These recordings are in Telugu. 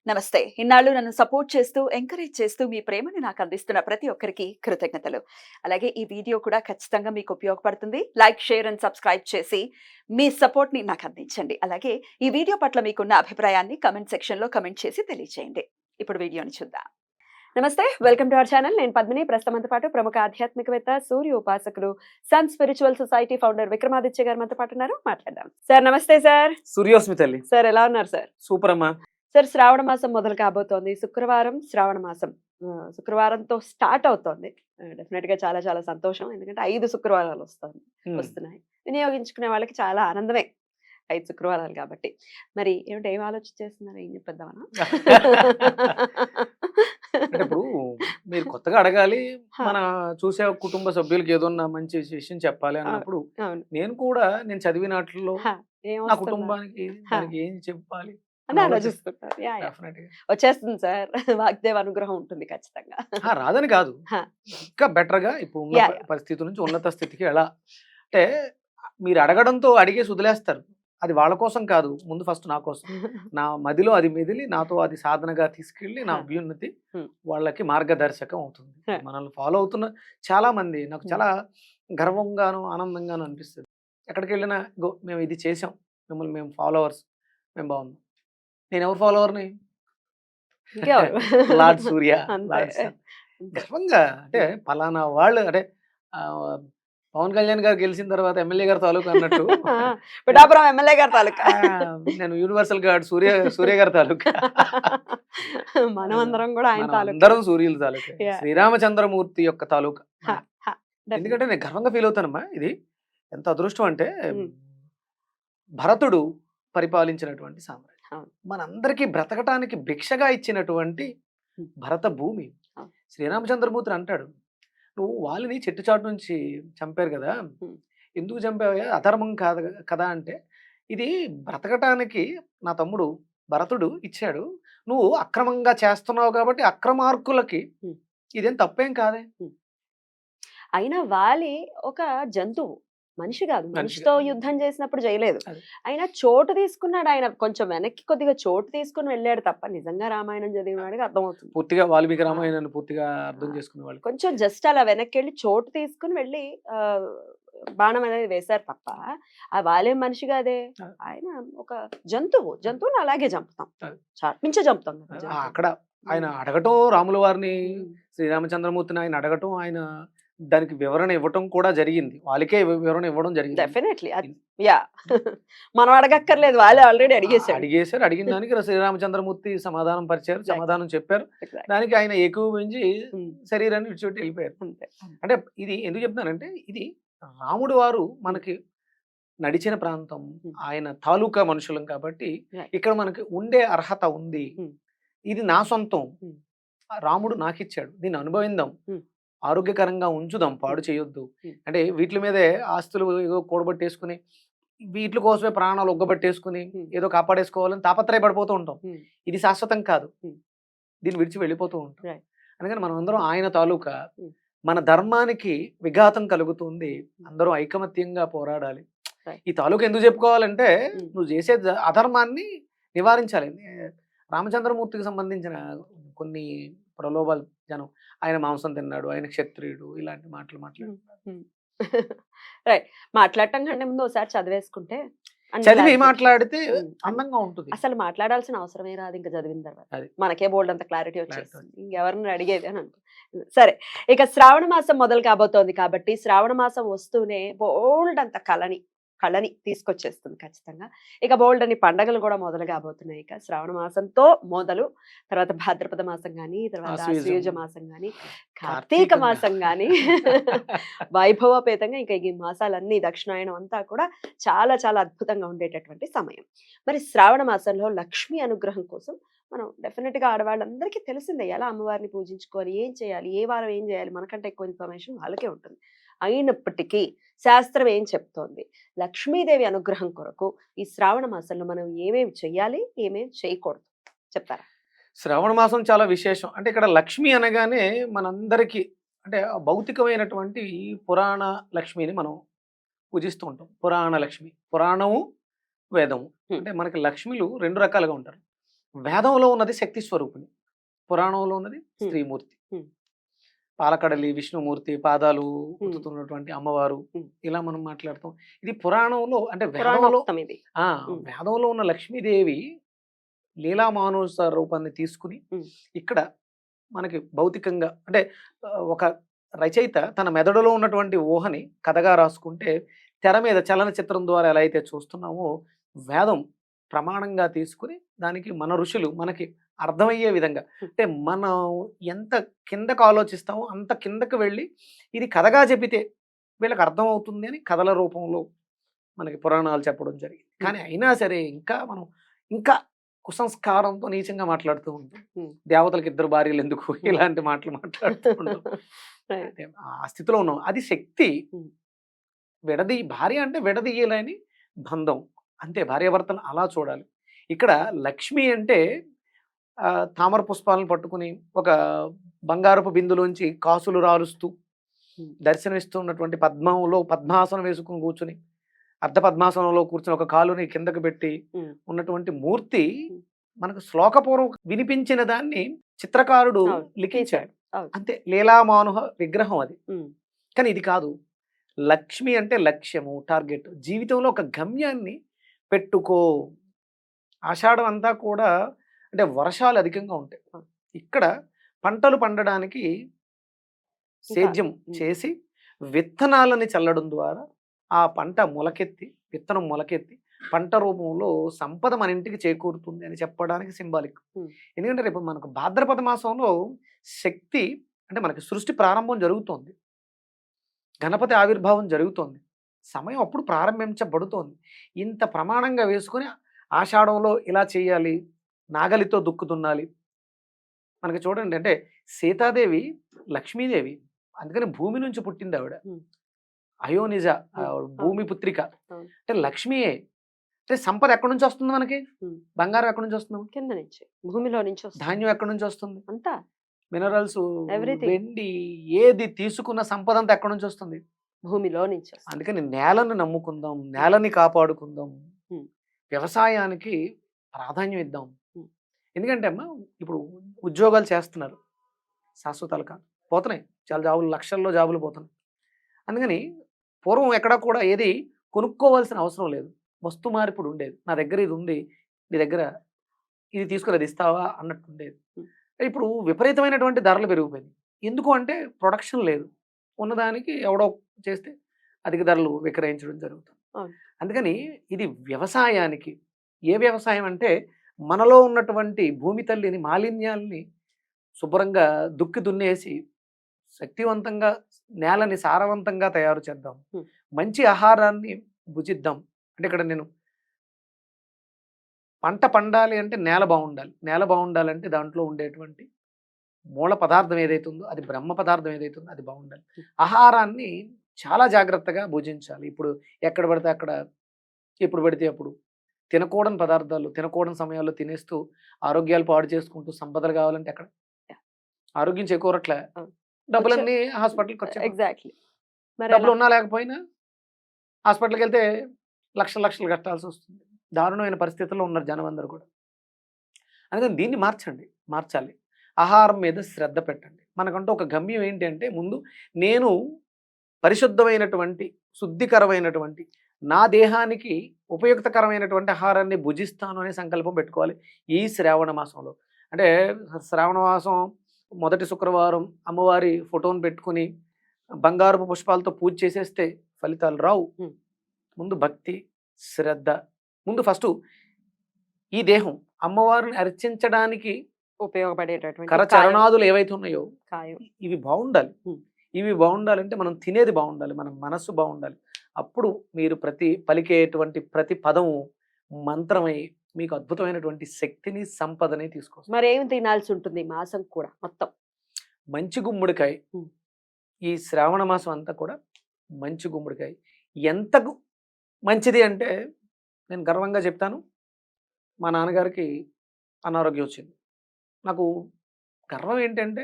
నమస్తే. ఇన్నాళ్ళు నన్ను సపోర్ట్ చేస్తూ, ఎంకరేజ్ చేస్తూ మీ ప్రేమని నాకు అందిస్తున్న ప్రతి ఒక్కరికి కృతజ్ఞతలు. అలాగే ఈ వీడియో కూడా ఖచ్చితంగా మీకు ఉపయోగపడుతుంది. లైక్, షేర్ అండ్ సబ్స్క్రైబ్ చేసి మీ సపోర్ట్‌ని నాకు అందించండి. అలాగే ఈ వీడియో పట్ల మీకున్న అభిప్రాయాన్ని కామెంట్ సెక్షన్‌లో కామెంట్ చేసి తెలియజేయండి. ఇప్పుడు వీడియోని చూద్దాం. నమస్తే. Welcome to our channel. నేను పద్మిని. ప్రస్తుతంతో పాటు ప్రముఖ ఆధ్యాత్మికవేత్త, సూర్య ఉపాసకులు, Sun Spiritual Society founder Vikramaditya గారు మనతో పాటు ఉన్నారు. మాట్లాడదాం. సార్ నమస్తే సార్. సూర్యోస్మి తల్లి. సార్ ఎలా ఉన్నారు సార్? సూపర్ అమ్మా. సార్ శ్రావణ మాసం మొదలు కాబోతోంది. శుక్రవారం శ్రావణ మాసం. శుక్రవారంతో స్టార్ట్ అవుతోంది. డెఫినెట్‌గా చాలా చాలా సంతోషం. ఎందుకంటే 5 శుక్రవారాలు వస్తున్నాయి. వినియోగించుకునే వాళ్ళకి చాలా ఆనందమే. 5 శుక్రవారాలు కాబట్టి. మరి ఏమిటి ఏం ఆలోచించేస్తున్నారు? ఏం చెప్పేద్దామనా? అంటే ఇప్పుడు మీరు కొత్తగా అడగాలి. మన చూసే కుటుంబ సభ్యులకి ఏదన్నా మంచి విషయం చెప్పాలి అన్నప్పుడు అవును. నేను చదివినట్లో నా ఏమొస్తుందా? కుటుంబానికి దానికి ఏం చెప్పాలి అని ఆలోచిస్తుంటారు. యాహ్! యాహ్! డెఫినెట్‌గా. వచ్చేస్తుంది సార్. వాగ్దేవ అనుగ్రహం ఉంటుంది ఖచ్చితంగా. రాదని కాదు. హా. ఇంకా బెటర్‌గా ఇప్పుడు ఉన్న యాహ్! పరిస్థితి నుంచి ఉన్నత స్థితికి ఎలా అంటే మీరు అడగడంతో అడిగేసి వదిలేస్తారు. అది వాళ్ళ కోసం కాదు. ముందు ఫస్ట్ నా కోసం. నా మదిలో అది మెదిలి నాతో అది సాధనగా తీసుకెళ్ళి నా అభ్యున్నతి వాళ్ళకి మార్గదర్శకం అవుతుంది. మనల్ని ఫాలో అవుతున్న చాలా మంది నాకు చాలా గర్వంగాను ఆనందంగాను అనిపిస్తుంది. ఎక్కడికి వెళ్ళినా మేము ఇది చేసాం, మిమ్మల్ని మేము ఫాలోవర్స్, మేము బాగున్నాం. నేను ఎవరు ఫాలోవర్ని? ఇంకెవరు? లార్డ్ సూర్య, అంతే. Lord sun. గర్వంగా అంటే పలానా వాళ్ళు అంటే పవన్ కళ్యాణ్ గారు గెలిచిన తర్వాత ఎమ్మెల్యే గారు తాలూకా అన్నట్టు పిఠాపురం ఎమ్మెల్యే గారి తాలూకా. నేను యూనివర్సల్ గార్డ్ సూర్య గారి తాలూకా. మనమందరం కూడా ఆయన తాలూకా. అందరం సూర్యుల తాలూకా. Yeah. శ్రీరామచంద్రమూర్తి యొక్క తాలూకా. హ, హ. ఎందుకంటే నేను గర్వంగా ఫీల్ అవుతానమ్మా. ఇది ఎంత అదృష్టం అంటే Hmm. భరతుడు పరిపాలించినటువంటి సామ్రాజ్యం. అవును. మనందరికీ బ్రతకటానికి భిక్షగా ఇచ్చినటువంటి భరత భూమి. అవును. శ్రీరామచంద్రమూర్తి అంటాడు, నువ్వు వాళ్ళని చెట్టుచాటు నుంచి చంపారు కదా, ఎందుకు చంపావా? అధర్మం కాదు కదా అంటే, ఇది బ్రతకటానికి నా తమ్ముడు భరతుడు ఇచ్చాడు, నువ్వు అక్రమంగా చేస్తున్నావు కాబట్టి అక్రమార్కులకి ఇదేం తప్పేం కాదే. అయినా వాలి ఒక జంతువు, మనిషి కాదు. మనిషితో యుద్ధం చేసినప్పుడు చేయలేదు. అయినా చోటు తీసుకున్నాడు. ఆయన కొంచెం వెనక్కి కొద్దిగా చోటు తీసుకుని వెళ్ళాడు తప్ప నిజంగా రామాయణం చదివిన వాడికి అర్థమవుతుంది. పూర్తిగా వాల్మీకి రామాయణాన్ని పూర్తిగా అర్థం చేసుకునే వాళ్ళు కొంచెం జస్ట్ అలా వెనక్కి వెళ్ళి చోటు తీసుకుని వెళ్ళి బాణం అనేది వేశారు తప్ప ఆ వాలేం మనిషి కాదే. ఆయన ఒక జంతువుని అలాగే చంపుతాం, చార్పించే చంపుతాం కదా. అక్కడ ఆయన అడగటం, రాముల వారిని శ్రీరామచంద్రమూర్తిని ఆయన అడగటం, ఆయన దానికి వివరణ ఇవ్వటం కూడా జరిగింది. వాళ్ళకే వివరణ ఇవ్వడం జరిగింది. డెఫినెట్లీ. యా, మనం అడగక్కర్లేదు, వాళ్ళే ఆల్రెడీ అడిగేశారు. అడిగిన దానికి శ్రీరామచంద్రమూర్తి సమాధానం పరిచారు, సమాధానం చెప్పారు. దానికి ఆయన ఏకీభవించి శరీరాన్ని విడిచిపెట్టి వెళ్ళిపోయారు. అంటే ఇది ఎందుకు చెప్తున్నానంటే, ఇది రాముడు వారు మనకి నడిచిన ప్రాంతం, ఆయన తాలూకా మనుషులం కాబట్టి ఇక్కడ మనకి ఉండే అర్హత ఉంది. ఇది నా సొంతం, రాముడు నాకిచ్చాడు, దీన్ని అనుభవిందాం, ఆరోగ్యకరంగా ఉంచుదాం, పాడు చేయొద్దు. అంటే వీటి మీదే ఆస్తులు ఏదో కూడబట్టేసుకుని వీటి కోసమే ప్రాణాలు ఒగ్గబట్టేసుకుని ఏదో కాపాడేసుకోవాలని తాపత్రయపడిపోతూ ఉంటాం. ఇది శాశ్వతం కాదు, దీన్ని విడిచి వెళ్ళిపోతూ ఉంటాం. అందుకని మనం అందరం ఆయన తాలూకా, మన ధర్మానికి విఘాతం కలుగుతుంది, అందరూ ఐకమత్యంగా పోరాడాలి. ఈ తాలూకా ఎందుకు చెప్పుకోవాలంటే, నువ్వు చేసే అధర్మాన్ని నివారించాలి. రామచంద్రమూర్తికి సంబంధించిన కొన్ని ప్రలోభాలు జనం, ఆయన మాంసం తిన్నాడు, ఆయన క్షత్రియుడు, ఇలాంటి మాటలు మాట్లాడుతున్నారు. రైట్. మాట్లాడటం కంటే ముందు ఒకసారి చదివేసుకుంటే చదివి మాట్లాడితే అందంగా ఉంటుంది. అసలు మాట్లాడాల్సిన అవసరమే రాదు ఇంకా చదివిన తర్వాత. మనకే బోల్డ్ అంత క్లారిటీ వచ్చేస్తుంది, ఇంకెవరిని అడిగేది అని అనుకో. సరే, ఇక శ్రావణ మాసం మొదలు కాబోతోంది కాబట్టి శ్రావణ మాసం వస్తూనే బోల్డ్ అంత కళని తీసుకొచ్చేస్తుంది ఖచ్చితంగా. ఇక బోల్డ్ అని పండగలు కూడా మొదలు కాబోతున్నాయి. ఇక శ్రావణ మాసంతో మొదలు, తర్వాత భాద్రపద మాసం కానీ, తర్వాత ఆశ్వయుజ మాసం కానీ, కార్తీక మాసం కానీ వైభవపేతంగా ఇంకా ఈ మాసాలన్నీ దక్షిణాయనం అంతా కూడా చాలా చాలా అద్భుతంగా ఉండేటటువంటి సమయం. మరి శ్రావణ మాసంలో లక్ష్మీ అనుగ్రహం కోసం మనం డెఫినెట్గా ఆడవాళ్ళందరికీ తెలిసిందే ఎలా అమ్మవారిని పూజించుకోవాలి, ఏం చేయాలి, ఏ వారం ఏం చేయాలి, మనకంటే ఎక్కువ ఇన్ఫర్మేషన్ వాళ్ళకే ఉంటుంది. అయినప్పటికీ శాస్త్రం ఏం చెప్తోంది, లక్ష్మీదేవి అనుగ్రహం కొరకు ఈ శ్రావణ మాసంలో మనం ఏమేమి చెయ్యాలి, ఏమేమి చేయకూడదు చెప్తారా? శ్రావణ మాసం చాలా విశేషం. అంటే ఇక్కడ లక్ష్మి అనగానే మనందరికీ అంటే భౌతికమైనటువంటి ఈ పురాణ లక్ష్మిని మనం పూజిస్తూ ఉంటాం. పురాణ లక్ష్మి, పురాణము, వేదము. అంటే మనకి లక్ష్మిలు 2 రకాలుగా ఉంటారు. వేదంలో ఉన్నది శక్తి స్వరూపిణి, పురాణంలో ఉన్నది హ్మ్. స్త్రీమూర్తి. హ్మ్. పాలకడలి విష్ణుమూర్తి, పాదాలు ఉతుతున్నటువంటి అమ్మవారు, హ్మ్. ఇలా మనం మాట్లాడతాం. ఇది పురాణంలో అంటే వేదంలో పురాణోక్తం ఇది. ఆ హ్మ్. వేదంలో ఉన్న లక్ష్మీదేవి లీలా మానుష రూపాన్ని తీసుకుని హ్మ్. ఇక్కడ మనకి భౌతికంగా అంటే ఒక రచయిత తన మెదడులో ఉన్నటువంటి ఊహని కథగా రాసుకుంటే తెర మీద చలనచిత్రం ద్వారా ఎలా అయితే చూస్తున్నామో వేదం ప్రమాణంగా తీసుకుని దానికి మన ఋషులు మనకి అర్థమయ్యే విధంగా అంటే మనం ఎంత కిందకు ఆలోచిస్తామో అంత కిందకు వెళ్ళి ఇది కథగా చెబితే వీళ్ళకి అర్థమవుతుంది అని కథల రూపంలో మనకి పురాణాలు చెప్పడం జరిగింది. కానీ అయినా సరే ఇంకా మనం ఇంకా కుసంస్కారంతో నీచంగా మాట్లాడుతూ ఉంటాం. Hmm. దేవతలకు 2 భార్యలు ఎందుకు ఇలాంటి మాటలు మాట్లాడుతూ ఉంటాం. Right. అంటే ఆ స్థితిలో ఉన్నాం. అది శక్తి. Hmm. భార్య అంటే విడదీయలేని బంధం అంతే. భార్యాభర్తలు అలా చూడాలి. ఇక్కడ లక్ష్మి అంటే తామర పుష్పాలను పట్టుకుని ఒక బంగారపు బిందులోంచి కాసులు రాలుస్తూ దర్శనమిస్తూ ఉన్నటువంటి పద్మంలో పద్మాసనం వేసుకుని కూర్చుని అర్ధ పద్మాసనంలో కూర్చుని ఒక కాలుని కిందకు పెట్టి ఉన్నటువంటి మూర్తి మనకు శ్లోకపూర్వం వినిపించిన దాన్ని చిత్రకారుడు అవును, లిఖించాడు. అవును. అంతే, లీలామానుహ విగ్రహం అది. ఉమ్, కానీ ఇది కాదు. లక్ష్మి అంటే లక్ష్యము, టార్గెట్. జీవితంలో ఒక గమ్యాన్ని పెట్టుకో. ఆషాఢం అంతా కూడా అంటే వర్షాలు అధికంగా ఉంటాయి. ఇక్కడ పంటలు పండడానికి సేద్యం చేసి విత్తనాలని చల్లడం ద్వారా ఆ పంట మొలకెత్తి, విత్తనం మొలకెత్తి పంట రూపంలో సంపద మన ఇంటికి చేకూరుతుంది అని చెప్పడానికి సింబాలిక్. ఎందుకంటే రేపు మనకు భాద్రపద మాసంలో శక్తి అంటే మనకి సృష్టి ప్రారంభం జరుగుతోంది, గణపతి ఆవిర్భావం జరుగుతోంది, సమయం అప్పుడు ప్రారంభించబడుతోంది. ఇంత ప్రమాణంగా వేసుకొని ఆషాఢంలో ఇలా చేయాలి, నాగలితో దుక్కుతున్నారు. మనకి చూడండి, అంటే సీతాదేవి లక్ష్మీదేవి, అందుకని భూమి నుంచి పుట్టింది ఆవిడ. అయోనిజ భూమి పుత్రిక అంటే లక్ష్మీయే. అంటే సంపద ఎక్కడి నుంచి వస్తుంది మనకి? బంగారం ఎక్కడి నుంచి వస్తుంది? కింద నుంచి, భూమిలో నుంచి వస్తుంది. ధాన్యం ఎక్కడి నుంచి వస్తుంది? అంతా మినరల్స్, Everything. వెండి, ఏది తీసుకున్న సంపద అంతా ఎక్కడి నుంచి వస్తుంది? భూమిలో నుంచి వస్తుంది. అందుకని నేలను నమ్ముకుందాం, నేలని కాపాడుకుందాం, వ్యవసాయానికి ప్రాధాన్యం ఇద్దాం. ఎందుకంటే అమ్మా ఇప్పుడు ఉద్యోగాలు చేస్తున్నారు, శాశ్వతాలు కాదు, పోతున్నాయి చాలా జాబులు, లక్షల్లో జాబులు పోతున్నాయి. అందుకని పూర్వం ఎక్కడా కూడా ఏది కొనుక్కోవాల్సిన అవసరం లేదు, వస్తు మార్పిడి ఉండేది. నా దగ్గర ఇది ఉంది, నీ దగ్గర ఇది తీసుకుని అది ఇస్తావా అన్నట్టు ఉండేది. ఇప్పుడు విపరీతమైనటువంటి ధరలు పెరిగిపోయింది. ఎందుకు అంటే ప్రొడక్షన్ లేదు, ఉన్నదానికి ఎవడో చేస్తే అధిక ధరలు విక్రయించడం జరుగుతుంది. అందుకని ఇది వ్యవసాయానికి, ఏ వ్యవసాయం అంటే మనలో ఉన్నటువంటి భూమి తల్లిని, మాలిన్యాల్ని శుభ్రంగా దుక్కి దున్నేసి శక్తివంతంగా నేలని సారవంతంగా తయారు చేద్దాం, మంచి ఆహారాన్ని భుజిద్దాం. అంటే ఇక్కడ నేను పంట పండాలి అంటే నేల బాగుండాలి, నేల బాగుండాలంటే దాంట్లో ఉండేటువంటి మూల పదార్థం ఏదైతే ఉందో, అది బ్రహ్మ పదార్థం ఏదైతే ఉందో అది బాగుండాలి. ఆహారాన్ని చాలా జాగ్రత్తగా భుజించాలి. ఇప్పుడు ఎక్కడ పడితే అక్కడ, ఎప్పుడు పడితే అప్పుడు తినకూడని పదార్థాలు తినకూడని సమయాల్లో తినేస్తూ ఆరోగ్యాలు పాడు చేసుకుంటూ సంపదలు కావాలంటే ఎక్కడ? ఆరోగ్యం చేకూరట్లే, డబ్బులన్నీ హాస్పిటల్కి వచ్చాయి. ఎగ్జాక్ట్లీ. డబ్బులు ఉన్నా లేకపోయినా హాస్పిటల్కి వెళ్తే లక్షలు లక్షలు కట్టాల్సి వస్తుంది. దారుణమైన పరిస్థితుల్లో ఉన్నారు జనం అందరూ కూడా. అందుకని దీన్ని మార్చాలి. ఆహారం మీద శ్రద్ధ పెట్టండి. మనకంటూ ఒక గమ్యం ఏంటి అంటే, ముందు నేను పరిశుద్ధమైనటువంటి, శుద్ధికరమైనటువంటి, నా దేహానికి ఉపయుక్తకరమైనటువంటి ఆహారాన్ని భుజిస్తాను అనే సంకల్పం పెట్టుకోవాలి ఈ శ్రావణ మాసంలో. అంటే శ్రావణ మాసం మొదటి శుక్రవారం అమ్మవారి ఫోటోను పెట్టుకుని బంగారపు పుష్పాలతో పూజ చేసేస్తే ఫలితాలు రావు. ముందు భక్తి, శ్రద్ధ. ముందు ఫస్ట్ ఈ దేహం అమ్మవారిని అర్చించడానికి ఉపయోగపడేటటువంటి కరచరణాదులు ఏవైతే ఉన్నాయో కాయం ఇవి బాగుండాలి. ఇవి బాగుండాలంటే మనం తినేది బాగుండాలి, మన మనస్సు బాగుండాలి. అప్పుడు మీరు పలికేటువంటి ప్రతి పదము మంత్రమై మీకు అద్భుతమైనటువంటి శక్తిని, సంపదని తీసుకొస్తుంది. మరి ఏం తినాల్సి ఉంటుంది ఈ మాసం కూడా మొత్తం? మంచి గుమ్మడికాయ. ఈ శ్రావణ మాసం అంతా కూడా మంచి గుమ్మడికాయ ఎంత మంచిది అంటే, నేను గర్వంగా చెప్తాను, మా నాన్నగారికి అనారోగ్యం వచ్చింది. నాకు గర్వం ఏంటంటే,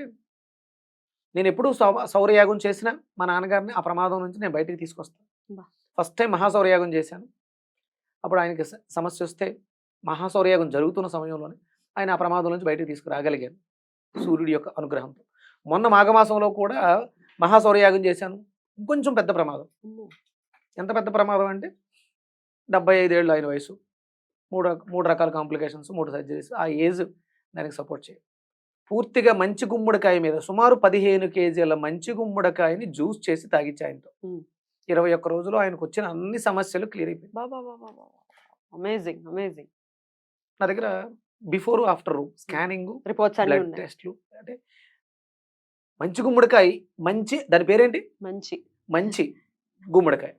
నేను ఎప్పుడూ సౌరయాగం చేసినా మా నాన్నగారిని ఆ ప్రమాదం నుంచి నేను బయటికి తీసుకొస్తాను. ఫస్ట్ టైం మహాసౌరయాగం చేశాను. అప్పుడు ఆయనకి సమస్య వస్తే మహాసౌరయాగం జరుగుతున్న సమయంలోనే ఆయన ఆ ప్రమాదం నుంచి బయటకు తీసుకురాగలిగాను సూర్యుడి యొక్క అనుగ్రహంతో. మొన్న మాఘమాసంలో కూడా మహాసౌరయాగం చేశాను. ఇంకొంచెం పెద్ద ప్రమాదం. ఎంత పెద్ద ప్రమాదం అంటే 75 ఏళ్ళు ఆయన వయసు, మూడు రకాల కాంప్లికేషన్స్, 3 సర్జరీస్. ఆ ఏజ్ దానికి సపోర్ట్ చేయదు. పూర్తిగా మంచి గుమ్మడికాయ మీద సుమారు 15 కేజీల మంచి గుమ్మడికాయని జ్యూస్ చేసి తాగిచ్చి ఆయనతో 21 రోజులు ఆయనకు వచ్చిన అన్ని సమస్యలు క్లియర్ అయిపోయింది. Amazing amazing. నా దగ్గర బిఫోర్ ఆఫ్టర్ స్కానింగ్, రిపోర్ట్స్ అన్ని బ్లడ్ ఉన్నాయి. టెస్ట్లు. అంటే మంచి గుమ్మడికాయ, మంచి దాని పేరేంటి, మంచి గుమ్మడికాయ.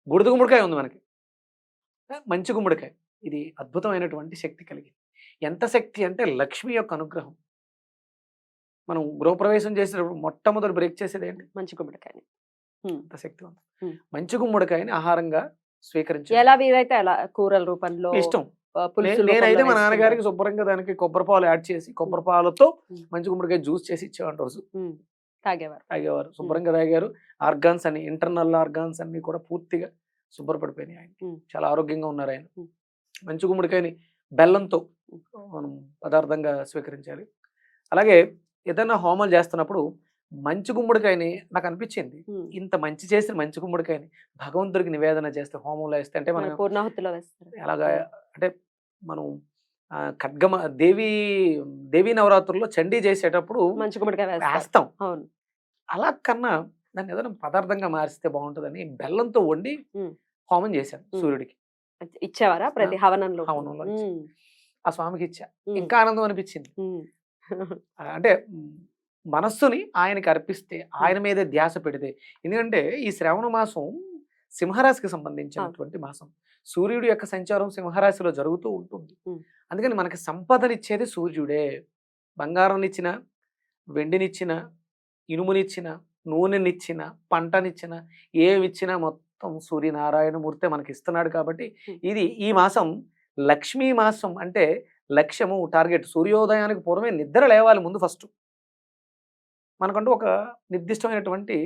బుడద గుమ్మడికాయ ఉంది మనకి, మంచి గుమ్మడికాయ. ఇది అద్భుతమైనటువంటి శక్తి కలిగింది. ఎంత శక్తి అంటే లక్ష్మి యొక్క అనుగ్రహం. మనం గృహప్రవేశం చేసేటప్పుడు మొట్టమొదటి బ్రేక్ చేసేది ఏంటి, మంచి గుమ్మడికాయ. అంత శక్తివంతం. మంచి గుమ్మడికాయని ఆహారంగా స్వీకరించి ఎలా వీలైతే అలా కూరల రూపంలో, ఇష్టం. పులుసు నేనైతే మా రూపంలో నాన్నగారికి వేసుకుంటారు. శుభ్రంగా దానికి కొబ్బరి పాలు యాడ్ చేసి కొబ్బరి పాలతో మంచి గుమ్మడికాయ జ్యూస్ చేసి ఇచ్చేవాడు. రోజు తాగేవారు. తాగేవారు, శుభ్రంగా తాగారు. ఆర్గాన్స్ అన్ని, ఇంటర్నల్ ఆర్గాన్స్ అన్ని కూడా పూర్తిగా శుభ్రపడిపోయినాయి. ఆయన చాలా ఆరోగ్యంగా ఉన్నారు. ఆయన మంచి గుమ్మడికాయని బెల్లంతో మనం పదార్థంగా స్వీకరించాలి. అలాగే ఏదైనా హోమాలు చేస్తున్నప్పుడు మంచి గుమ్మడికాయని నాకు అనిపించింది, ఇంత మంచి చేసిన మంచి గుమ్మడికాయని భగవంతుడికి నివేదన చేస్తే, హోమంలో వేస్తే, అంటే మనం పూర్ణాహుతిలో వేస్తారు. ఎలాగా అంటే మనం ఖడ్గమ దేవీ నవరాత్రుల్లో చండీ చేసేటప్పుడు మంచి గుమ్మడికాయ వేస్తాం. అవును. అలా కన్నా దాన్ని ఏదైనా పదార్థంగా మారిస్తే బాగుంటుందని బెల్లంతో వండి హోమం చేశాను సూర్యుడికి. ఇచ్చేవారా ప్రతి హవనంలో? హవనంలో ఆ స్వామికి ఇచ్చా. ఇంకా ఆనందం అనిపించింది. అంటే మనస్సుని ఆయనకి అర్పిస్తే, ఆయన మీదే ధ్యాస పెడితే. ఎందుకంటే ఈ శ్రావణ మాసం సింహరాశికి సంబంధించినటువంటి మాసం. సూర్యుడి యొక్క సంచారం సింహరాశిలో జరుగుతూ ఉంటుంది. అందుకని మనకి సంపదనిచ్చేది సూర్యుడే. బంగారంనిచ్చిన, వెండినిచ్చిన, ఇనుమునిచ్చిన, నూనెనిచ్చిన, పంటనిచ్చిన, ఏమిచ్చినా మొత్తం సూర్యనారాయణమూర్తే మనకి ఇస్తున్నాడు. కాబట్టి ఇది ఈ మాసం లక్ష్మీ మాసం. అంటే లక్ష్యము, టార్గెట్. సూర్యోదయానికి పూర్వమే నిద్ర లేవాలి ముందు. ఫస్ట్ మనకంటూ ఒక నిర్దిష్టమైనటువంటి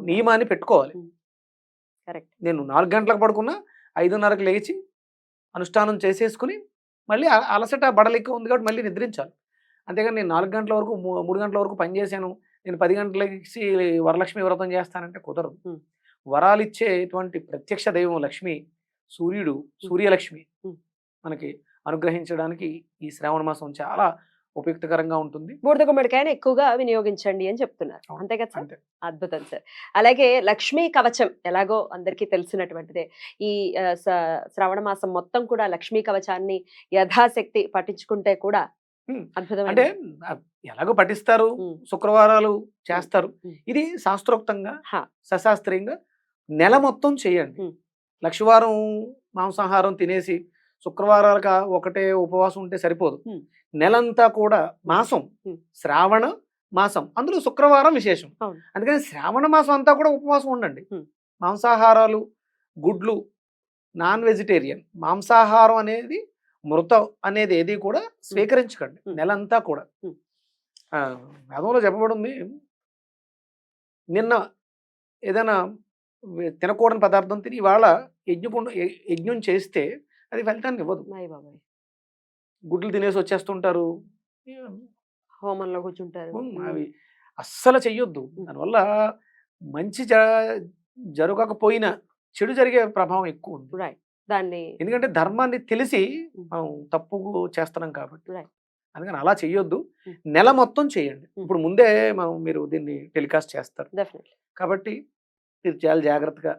నియమాన్ని పెట్టుకోవాలి. నేను 4 గంటలకు పడుకున్నా 5:30కి లేచి అనుష్ఠానం చేసేసుకుని మళ్ళీ అలసట బడలిక్క ఉంది కాబట్టి మళ్ళీ నిద్రించాలి. అంతేగాని నేను 4 గంటల వరకు 3 గంటల వరకు పనిచేశాను, నేను 10 గంటలకి వరలక్ష్మి వ్రతం చేస్తానంటే కుదరదు. వరాలిచ్చేటువంటి ప్రత్యక్ష దైవం లక్ష్మి, సూర్యుడు, సూర్యలక్ష్మి మనకి అనుగ్రహించడానికి ఈ శ్రావణ మాసం చాలా ఉపయుక్తకరంగా ఉంటుంది. బూడిద గుమ్మడికాయని ఎక్కువగా వినియోగించండి అని చెప్తున్నారు. అంతే కదా సార్? అద్భుతం సార్. అలాగే లక్ష్మీ కవచం ఎలాగో అందరికీ తెలిసినటువంటిదే. ఈ శ్రావణ మాసం మొత్తం కూడా లక్ష్మీ కవచాన్ని యథాశక్తి పఠించుకుంటే కూడా అద్భుతమైన, అంటే ఎలాగో పఠిస్తారు, శుక్రవారాలు చేస్తారు. ఇది శాస్త్రోక్తంగా, సశాస్త్రీయంగా నెల మొత్తం చేయండి. లక్షవారం మాంసాహారం తినేసి శుక్రవారాలకు ఒకటే ఉపవాసం ఉంటే సరిపోదు. నెలంతా కూడా మాసం, శ్రావణ మాసం, అందులో శుక్రవారం విశేషం. అందుకని శ్రావణ మాసం అంతా కూడా ఉపవాసం ఉండండి. మాంసాహారాలు, గుడ్లు, నాన్ వెజిటేరియన్, మాంసాహారం అనేది, మృతం అనేది ఏది కూడా స్వీకరించకండి నెలంతా కూడా. వేదంలో చెప్పబడింది, నిన్న ఏదైనా తినకూడని పదార్థం తిని ఇవాళ యజ్ఞం చేస్తే అది ఫలితాన్ని ఇవ్వదు. గుడ్లు తినేసి వచ్చేస్తుంటారు, హోమంలో కూర్చుంటారు. అవి అస్సలు చెయ్యొద్దు. దానివల్ల మంచి జరగకపోయినా చెడు జరిగే ప్రభావం ఎక్కువ ఉంది. దాన్ని ఎందుకంటే ధర్మాన్ని తెలిసి మనం తప్పు చేస్తున్నాం కాబట్టి. అందుకని అలా చెయ్యొద్దు. నెల మొత్తం చేయండి. ఇప్పుడు ముందే మీరు దీన్ని టెలికాస్ట్ చేస్తారు కాబట్టి మీరు చాలా జాగ్రత్తగా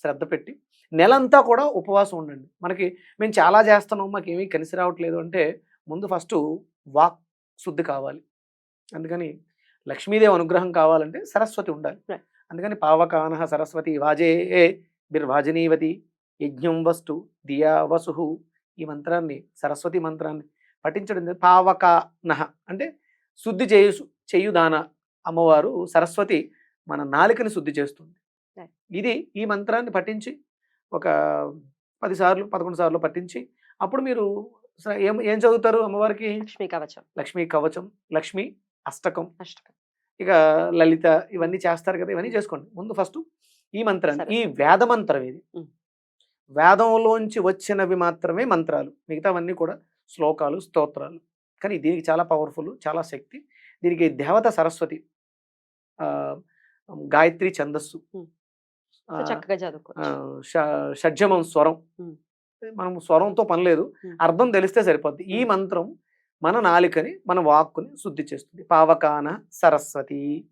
శ్రద్ధ పెట్టి నెలంతా కూడా ఉపవాసం ఉండండి. మేము చాలా చేస్తున్నాం, మాకు ఏమీ కలిసి రావట్లేదు అంటే ముందు ఫస్ట్ వాక్ శుద్ధి కావాలి. అందుకని లక్ష్మీదేవి అనుగ్రహం కావాలంటే సరస్వతి ఉండాలి. అందుకని పావకానః సరస్వతి వాజే బిర్వాజనీవతి యజ్ఞం వస్తు దియా వసు, ఈ మంత్రాన్ని, సరస్వతి మంత్రాన్ని పఠించడం. పావకానః అంటే శుద్ధి చేయుదాన అమ్మవారు సరస్వతి మన నాలికని శుద్ధి చేస్తుంది. ఇది ఈ మంత్రాన్ని పఠించి ఒక 10 సార్లు 11 సార్లు పఠించి అప్పుడు మీరు ఏం చదువుతారు అమ్మవారికి? లక్ష్మీ కవచం, లక్ష్మీ అష్టకం, ఇక లలిత, ఇవన్నీ చేస్తారు కదా. ఇవన్నీ చేసుకోండి ముందు. ఫస్ట్ ఈ మంత్రాన్ని, ఈ వేద మంత్రం ఇది, వేదంలోంచి వచ్చినవి మాత్రమే మంత్రాలు, మిగతావన్నీ కూడా శ్లోకాలు, స్తోత్రాలు. కానీ దీనికి చాలా పవర్ఫుల్, చాలా శక్తి. దీనికి దేవత సరస్వతి, ఆ, గాయత్రి ఛందస్సు, సో చక్కగా చదువుకోవచ్చు. షడ్జమం స్వరం. ఉమ్. మనం స్వరంతో పని లేదు, అర్థం తెలిస్తే సరిపోద్ది. ఈ మంత్రం మన నాలికని, మన వాక్కుని శుద్ధి చేస్తుంది. పావకాన సరస్వతి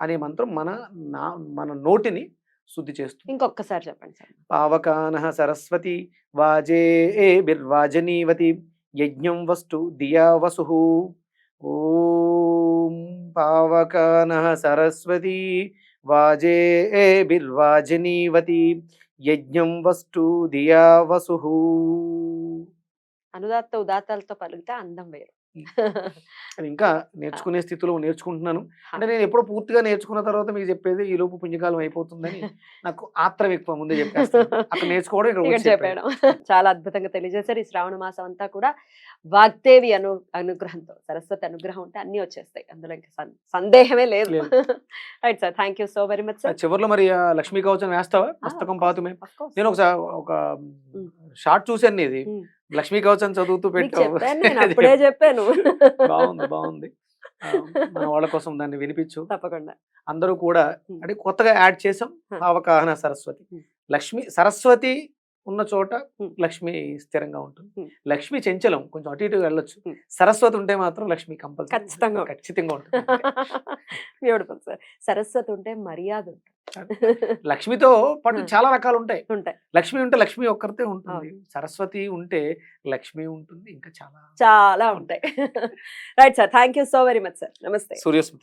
అనే మంత్రం మన నోటిని శుద్ధి చేస్తుంది. ఇంకొకసారి చెప్పండి సార్. పావకాన సరస్వతి వాజే బిర్వాజనీవతి యజ్ఞం వస్తు దియా వసు. ఓం పావకాన సరస్వతి వాజే బిర్వాజనీవతి యజ్ఞం వస్తు దియా వసు. అనుదాత్త ఉదాత్తాలతో పలికితే అందం వేరు. అది ఇంకా నేర్చుకునే స్థితిలో నేర్చుకుంటున్నాను. అంటే నేను ఎప్పుడో పూర్తిగా నేర్చుకున్న తర్వాత మీకు చెప్పేది ఈ లోపు పుణ్యకాలం అయిపోతుందని నాకు ఆత్రం ఎక్కువ, ముందే చెప్పేస్తాను. అక్కడ నేర్చుకోవడం ఇక్కడ ఇక్కడ వచ్చి చెప్పేయడం. చెప్పేయడం చాలా అద్భుతంగా తెలియజేశారు. ఈ శ్రావణ మాసం అంతా కూడా వాగ్దేవి అనుగ్రహంతో, సరస్వతి అనుగ్రహం ఉంటే అన్ని వచ్చేస్తాయి, అందులో ఇంకా సందేహమే లేదు. లేదు. Right sir, thank you so very much ఆ సార్. చివర్లో మరి ఆ లక్ష్మీ కవచం వేస్తావా? మస్తకం పాతుమే. నేను ఒక షార్ట్ చూశాను ఇది, లక్ష్మీ కవచం చదువుతూ పెట్టావు. నేను అప్పుడే చెప్పాను. బాగుంది. మన వాళ్ళ కోసం దాన్ని వినిపించు. తప్పకుండా. అందరూ కూడా అంటే కొత్తగా యాడ్ చేసాం అవగాహన సరస్వతి. లక్ష్మి సరస్వతి ఉన్న చోట లక్ష్మి స్థిరంగా ఉంటుంది. లక్ష్మి చెంచలం, కొంచెం అటు ఇటు వెళ్ళొచ్చు. సరస్వతి ఉంటే మాత్రం లక్ష్మి కంపల్సరీ ఖచ్చితంగా ఉంటుంది. Beautiful sir. సరస్వతి ఉంటే మర్యాద ఉంటుంది. లక్ష్మితో పాటు చాలా రకాలు ఉంటాయి. ఉంటాయి. లక్ష్మి ఉంటే లక్ష్మి ఒక్కరితే ఉంటుంది, సరస్వతి ఉంటే లక్ష్మి ఉంటుంది, ఇంకా చాలా చాలా ఉంటాయి. Right sir, thank you so very much sir. నమస్తే. సూర్యస్మృతి.